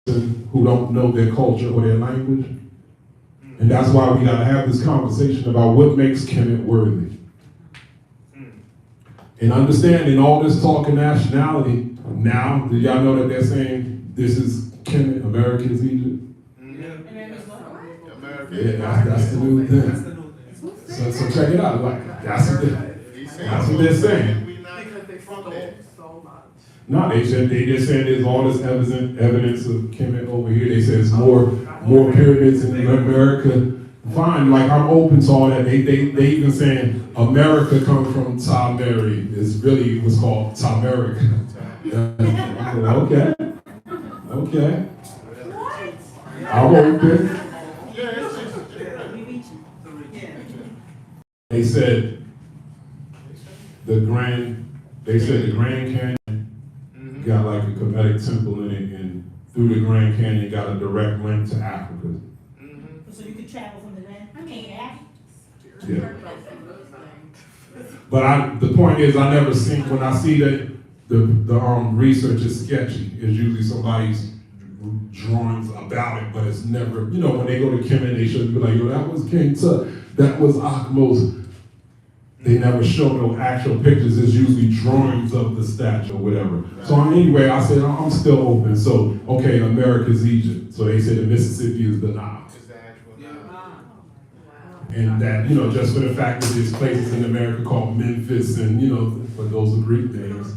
who don't know their culture or their language. And that's why we gotta have this conversation about what makes Kemet worthy. And understanding all this talk of nationality, now, do y'all know that they're saying this is Kemet, America's Egypt? Yeah, that's the new thing. So check it out, like, that's what they're saying. Because they stole so much. No, they just said there's all this evidence of Kemet over here. They said it's more pyramids in America. Fine, like I'm open to all that. They even saying America comes from Tamari. It's really what's called Tamerica. Okay. I'm open. They said the Grand Canyon got like a Kemetic temple in it, and through the Grand Canyon got a direct link to Africa. So you could travel from the land. I mean, Yeah. But the point is, I never seen, when I see that the research is sketchy, it's usually somebody's drawings about it, but it's never, when they go to Kemet, they should be like, yo, that was King Tut, that was Akmos. They never show no actual pictures. It's usually drawings of the statue or whatever. So anyway, I said, I'm still open. So, okay, America's Egypt. So they said the Mississippi is the Nile. It's the actual And that, just for the fact that there's places in America called Memphis and, but those are Greek names.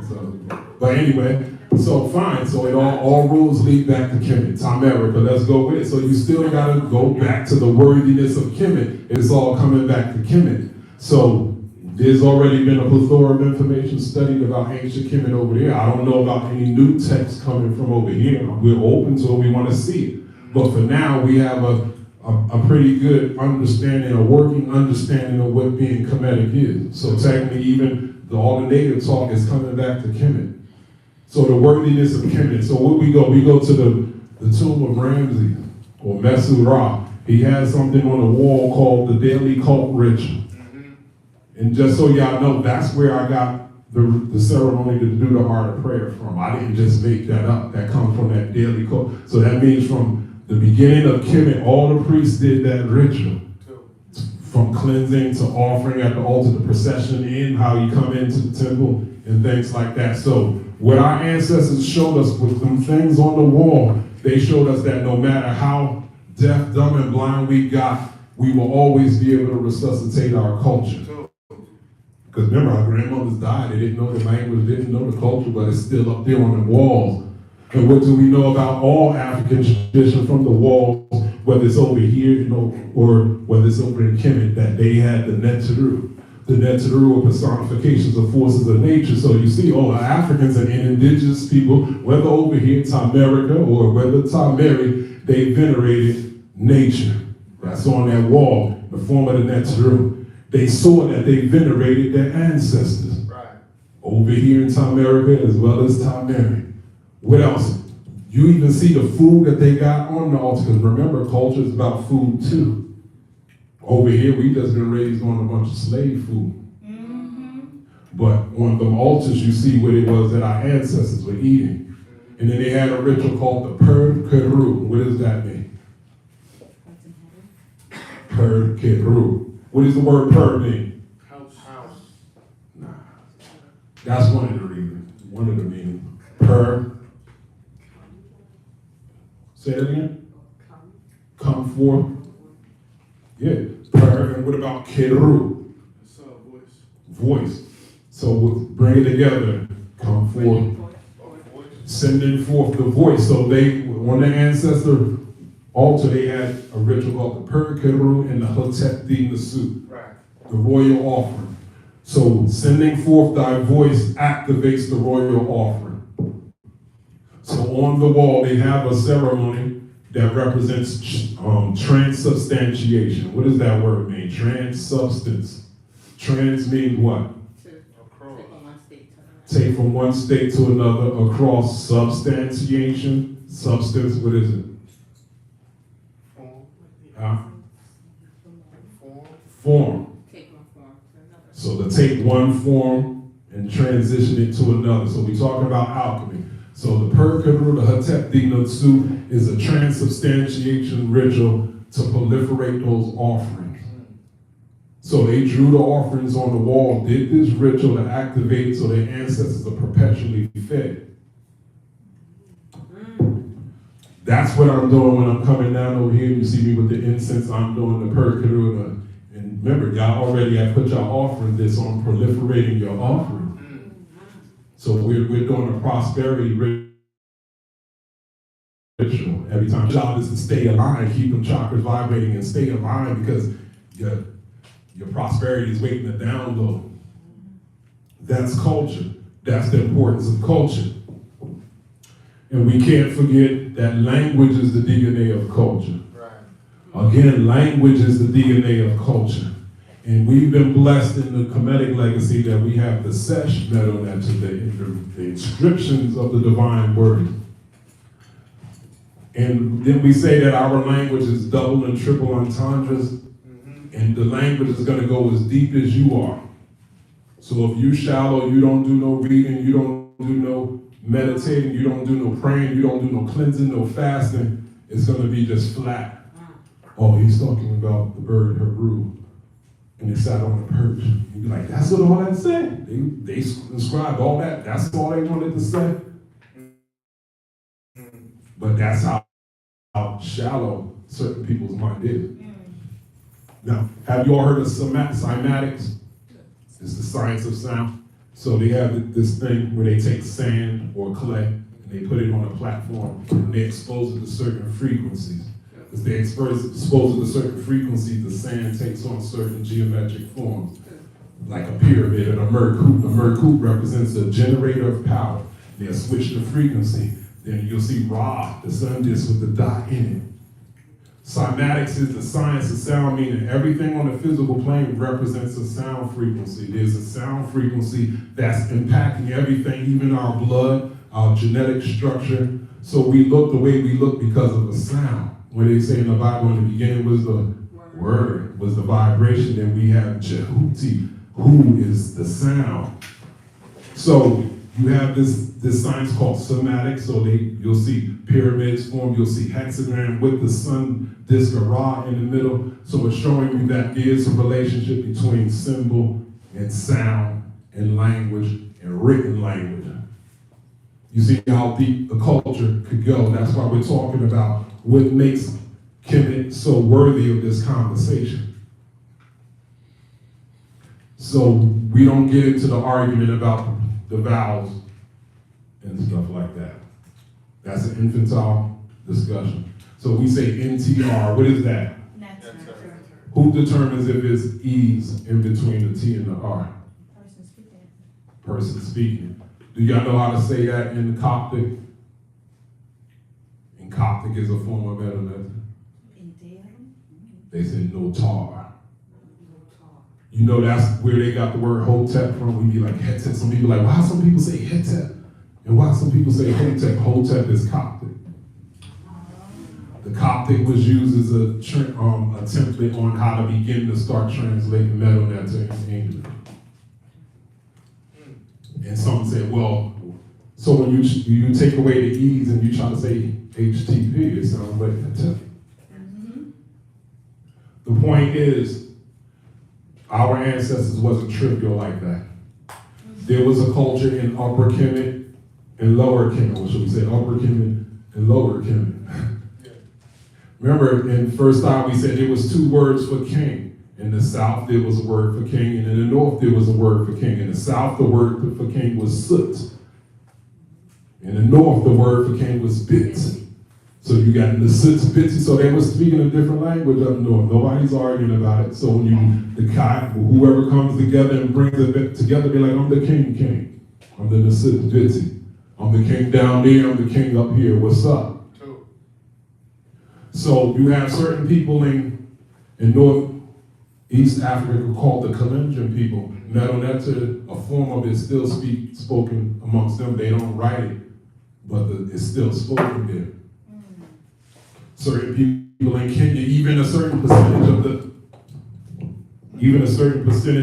So, but anyway, so fine. So it all roads lead back to Kemet, to America. Let's go with it. So you still got to go back to the worthiness of Kemet. It's all coming back to Kemet. So there's already been a plethora of information studied about ancient Kemet over there. I don't know about any new text coming from over here. We're open to it. We want to see it. But for now, we have a pretty good understanding, a working understanding of what being Kemetic is. So technically, even all the native talk is coming back to Kemet. So the worthiness of Kemet. So where we go? We go to the tomb of Ramses or Messurah. He has something on the wall called the daily cult ritual. And just so y'all know, that's where I got the ceremony to do the heart of prayer from. I didn't just make that up. That comes from that daily cult. So that means from the beginning of Kemet, all the priests did that ritual. From cleansing to offering at the altar, the procession in, how you come into the temple, and things like that. So what our ancestors showed us with them things on the wall, they showed us that no matter how deaf, dumb, and blind we got, we will always be able to resuscitate our culture. Because remember, our grandmothers died. They didn't know the language, didn't know the culture, but it's still up there on the walls. And what do we know about all African tradition from the walls, whether it's over here, or whether it's over in Kemet, that they had the Neteru. The Neteru are personifications of forces of nature. So you see, all the Africans and indigenous people, whether over here to America or whether to Mary, they venerated nature. That's on that wall, the form of the Neteru. They saw that they venerated their ancestors. Right. Over here in America as well as Mary. What else? You even see the food that they got on the altar, because remember, culture is about food too. Over here, we just been raised on a bunch of slave food. But on the altars, you see what it was that our ancestors were eating. And then they had a ritual called the Per Keru. What does that mean? Per Keru. What does the word per mean? House. Nah. That's one of the reasons. One of the meanings. Per. Say that again? Come forth. Yeah. Per. And what about Keru? It's voice. Voice. So we'll bring it together. Come forth. Sending forth the voice. So they, on the ancestor altar, they had a ritual called the Per Keru and the Hotep Di Nasu. Right. The royal offering. So sending forth thy voice activates the royal offering. So on the wall, they have a ceremony that represents transubstantiation. What does that word mean? Transubstance. Trans means what? Take from one state to another across. Substantiation. Substance, what is it? Huh? Form. So to take one form and transition it to another. So we're talking about alchemy. So the Per Keru, the Hotep Di Nasu, is a transubstantiation ritual to proliferate those offerings. So they drew the offerings on the wall, did this ritual to activate it so their ancestors are perpetually fed. That's what I'm doing when I'm coming down over here. You see me with the incense, I'm doing the Per Keru. And remember, y'all already have put your offering this on proliferating your offering. So we're doing a prosperity ritual. Every time the job is to stay aligned, keep them chakras vibrating and stay aligned, because your prosperity is waiting to download. That's culture. That's the importance of culture. And we can't forget that language is the DNA of culture. Right. Again, language is the DNA of culture. And we've been blessed in the Kemetic legacy that we have the Sesh metal, that's the inscriptions of the divine word. And then we say that our language is double and triple entendres, and the language is going to go as deep as you are. So if you shallow, you don't do no reading, you don't do no meditating, you don't do no praying, you don't do no cleansing, no fasting, it's going to be just flat. Oh, he's talking about the bird Heru. and they sat on the perch. You'd be like, that's what all that said? They described all that, that's all they wanted to say? But that's how shallow certain people's mind is. Now, have you all heard of cymatics? It's the science of sound. So they have this thing where they take sand or clay and they put it on a platform and they expose it to certain frequencies. As they expose it to certain frequencies, the sand takes on certain geometric forms, like a pyramid and a merkhoop. The merkhoop represents a generator of power. They'll switch the frequency. Then you'll see Ra, the sun disk with the dot in it. Cymatics is the science of sound, meaning everything on the physical plane represents a sound frequency. There's a sound frequency that's impacting everything, even our blood, our genetic structure. So we look the way we look because of a sound. When they say in the Bible, in the beginning was the word, was the vibration, then we have Jehuti, who is the sound. So you have this science called cymatics. So you'll see pyramids form, you'll see hexagram with the sun disk of Ra in the middle. So it's showing you that there is a relationship between symbol and sound and language and written language. You see how deep the culture could go. That's why we're talking about what makes Kemet so worthy of this conversation. So we don't get into the argument about the vowels and stuff like that. That's an infantile discussion. So we say NTR, what is that? Who determines if it's E's in between the T and the R? Person speaking. Do y'all know how to say that in Coptic? In Coptic is a form of Metanet. They say notar. You know that's where they got the word Hotep from. We be like Hetep. Some people like, why some people say Hetep? And why some people say Hotep? Hotep is Coptic. The Coptic was used as a template on how to begin to start translating Metanet to English. And some say, well, so when you take away the E's and you try to say HTP, it sounds like Hetep. The point is, our ancestors wasn't trivial like that. There was a culture in Upper Kemet and Lower Kemet, or should we say Upper Kemet and Lower Kemet? Remember, in first time we said there was two words for king. In the south, there was a word for king, and in the north, there was a word for king. In the south, the word for king was soot. In the north, the word for king was bit. So you got the soots, bitsy, so they were speaking a different language up north. Nobody's arguing about it. So when whoever comes together and brings it together, they're like, I'm the king. I'm the soots, bitsy. I'm the king down there, I'm the king up here. What's up? So you have certain people in Northeast Africa called the Kemmunion people. Metonetta, a form of it is still spoken amongst them. They don't write it, but it's still spoken there. Certain people in Kenya, even a certain percentage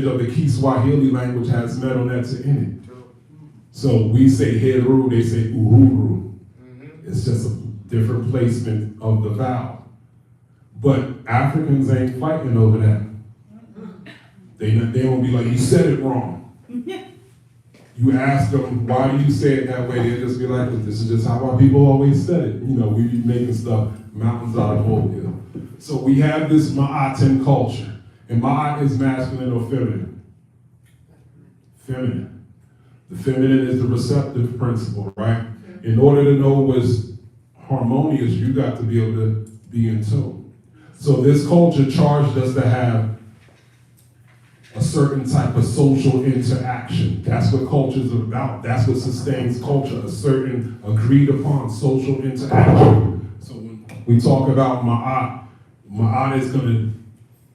of the Kiswahili language has Metonetta in it. So we say Heru, they say Uhuru. It's just a different placement of the vowel. But Africans ain't fighting over that. They won't be like, you said it wrong. You ask them, why do you say it that way? They'll just be like, this is just how our people always said it. You know, we be making stuff, mountains out of molehill. So we have this Ma'aten culture. And Ma'at is masculine or feminine? Feminine. The feminine is the receptive principle, right? In order to know what's harmonious, you got to be able to be in tune. So this culture charged us to have a certain type of social interaction. That's what culture is about. That's what sustains culture, a certain agreed upon social interaction. So when we talk about Ma'at is going to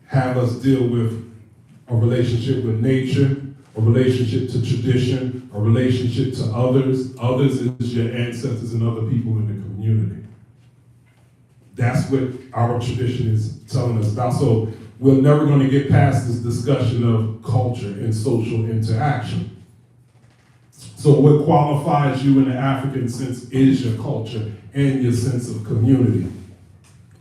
have us deal with a relationship with nature, a relationship to tradition, a relationship to others. Others is your ancestors and other people in the community. That's what our tradition is telling us about. So we're never going to get past this discussion of culture and social interaction. So what qualifies you in the African sense is your culture and your sense of community.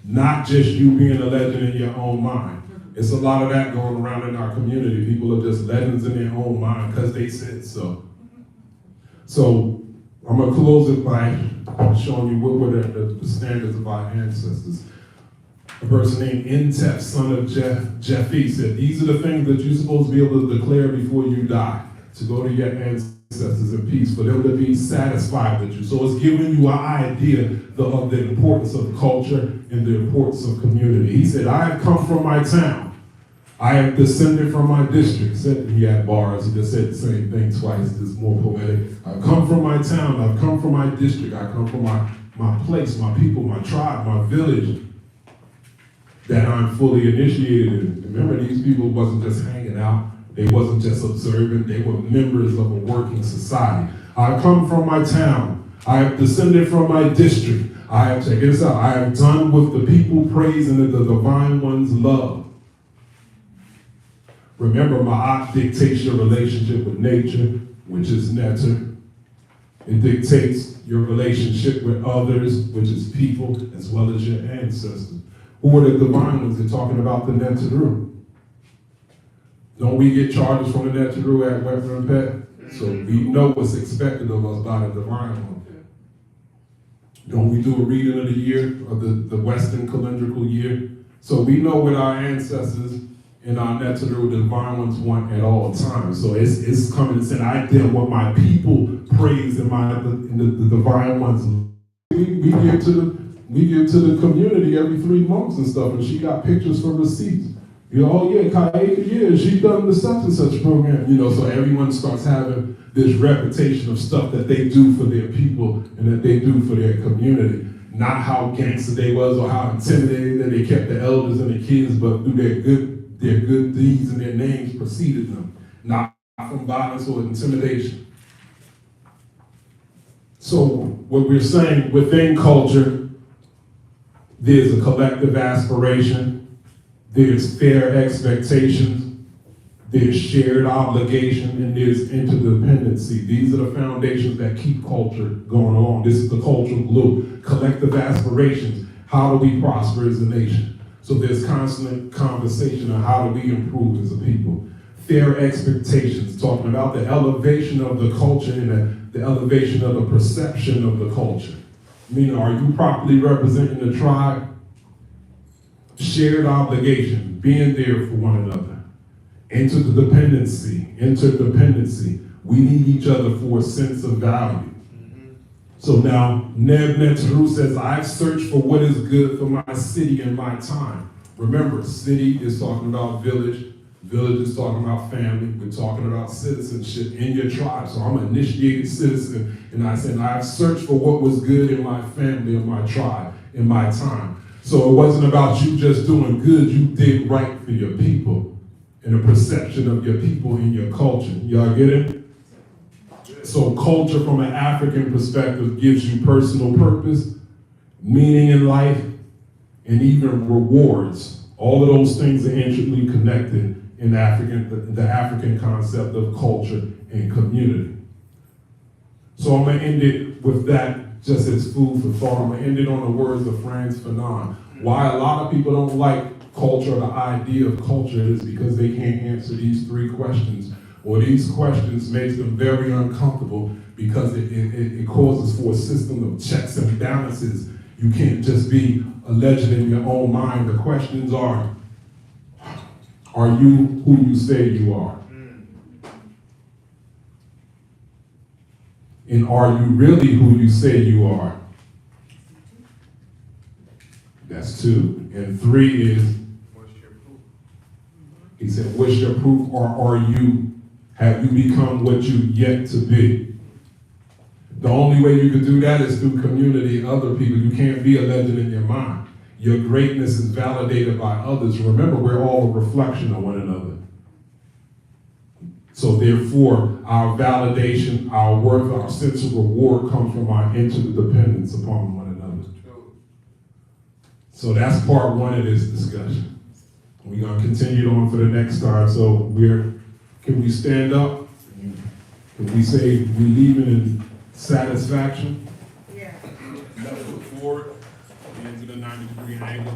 Not just you being a legend in your own mind, It's a lot of that going around in our community. People are just legends in their own mind because they said so. So I'm going to close it by showing you what were the standards of our ancestors. A person named Intef, son of Jephi, said, these are the things that you're supposed to be able to declare before you die, to go to your ancestors in peace, for them to be satisfied with you. So it's giving you an idea of the importance of culture and the importance of community. He said, I have come from my town. I have descended from my district. He had bars, he just said the same thing twice, it's more poetic. I've come from my town, I've come from my district, I come from my place, my people, my tribe, my village, that I'm fully initiated in. Remember, these people wasn't just hanging out, they wasn't just observing, they were members of a working society. I come from my town, I have descended from my district, I have, check this out, I have done with the people praise and the divine one's love. Remember, Ma'at dictates your relationship with nature, which is Neter. It dictates your relationship with others, which is people, as well as your ancestors. Who are the divine ones? They're talking about the Neteru. Don't we get charges from the Neteru at Western Pet? So we know what's expected of us by the divine one. Don't we do a reading of the year, of the Western calendrical year? So we know what our ancestors and our Neteru, the divine ones, want at all times. So it's coming and saying, I did what my people praise and the divine ones. We give to the community every 3 months and stuff, and she got pictures from receipts. You know, oh yeah, Kaika, yeah, she done the such and such program. You know, so everyone starts having this reputation of stuff that they do for their people and that they do for their community. Not how gangster they was or how intimidating that they kept the elders and the kids, but through their good deeds and their names preceded them, not from violence or intimidation. So what we're saying, within culture, there's a collective aspiration, there's fair expectations, there's shared obligation, and there's interdependency. These are the foundations that keep culture going along. This is the cultural glue. Collective aspirations. How do we prosper as a nation? So there's constant conversation on how do we improve as a people. Fair expectations, talking about the elevation of the culture and the elevation of the perception of the culture. Meaning, are you properly representing the tribe? Shared obligation, being there for one another. Interdependency. We need each other for a sense of value. So now, Neteru says, I've searched for what is good for my city and my time. Remember, city is talking about village is talking about family, we're talking about citizenship in your tribe. So I'm an initiated citizen, and I said, I've searched for what was good in my family, in my tribe, in my time. So it wasn't about you just doing good, you did right for your people, and the perception of your people in your culture. Y'all get it? So culture from an African perspective gives you personal purpose, meaning in life, and even rewards. All of those things are intricately connected in the African concept of culture and community. So I'm gonna end it with that just as food for thought. I'm gonna end it on the words of Frantz Fanon. Why a lot of people don't like culture, the idea of culture, is because they can't answer these 3 questions. Or these questions makes them very uncomfortable because it causes for a system of checks and balances. You can't just be a legend in your own mind. The questions are you who you say you are? And are you really who you say you are? That's 2. And 3 is, What's your proof? he said, what's your proof, or have you become what you yet to be? The only way you can do that is through community, other people. You can't be a legend in your mind. Your greatness is validated by others. Remember, we're all a reflection of one another. So therefore, our validation, our worth, our sense of reward comes from our interdependence upon one another. So that's part 1 of this discussion. We're going to continue on for the next time. So can we stand up? Can we say we leaving in satisfaction? Yeah. Left foot forward, hands to the 90-degree angle.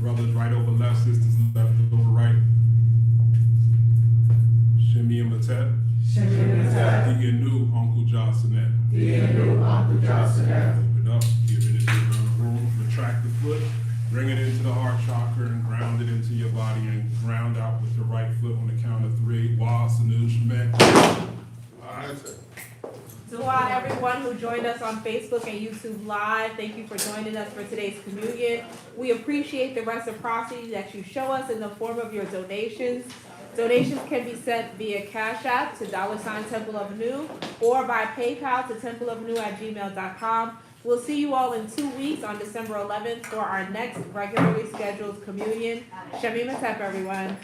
Brothers right over left, sisters left over right. Matep. Dienu Uncle Jocelyn. Open up, give energy around the room, retract the foot, bring it into the heart chakra and ground it into your body and ground out with the right foot on the count of 3. Wa, Sanu, Shmek. To everyone who joined us on Facebook and YouTube Live, thank you for joining us for today's communion. We appreciate the reciprocity that you show us in the form of your donations. Donations can be sent via Cash App to $Temple of Nu or by PayPal to templeofnu@gmail.com. We'll see you all in 2 weeks on December 11th for our next regularly scheduled communion. Shemi Matep, everyone.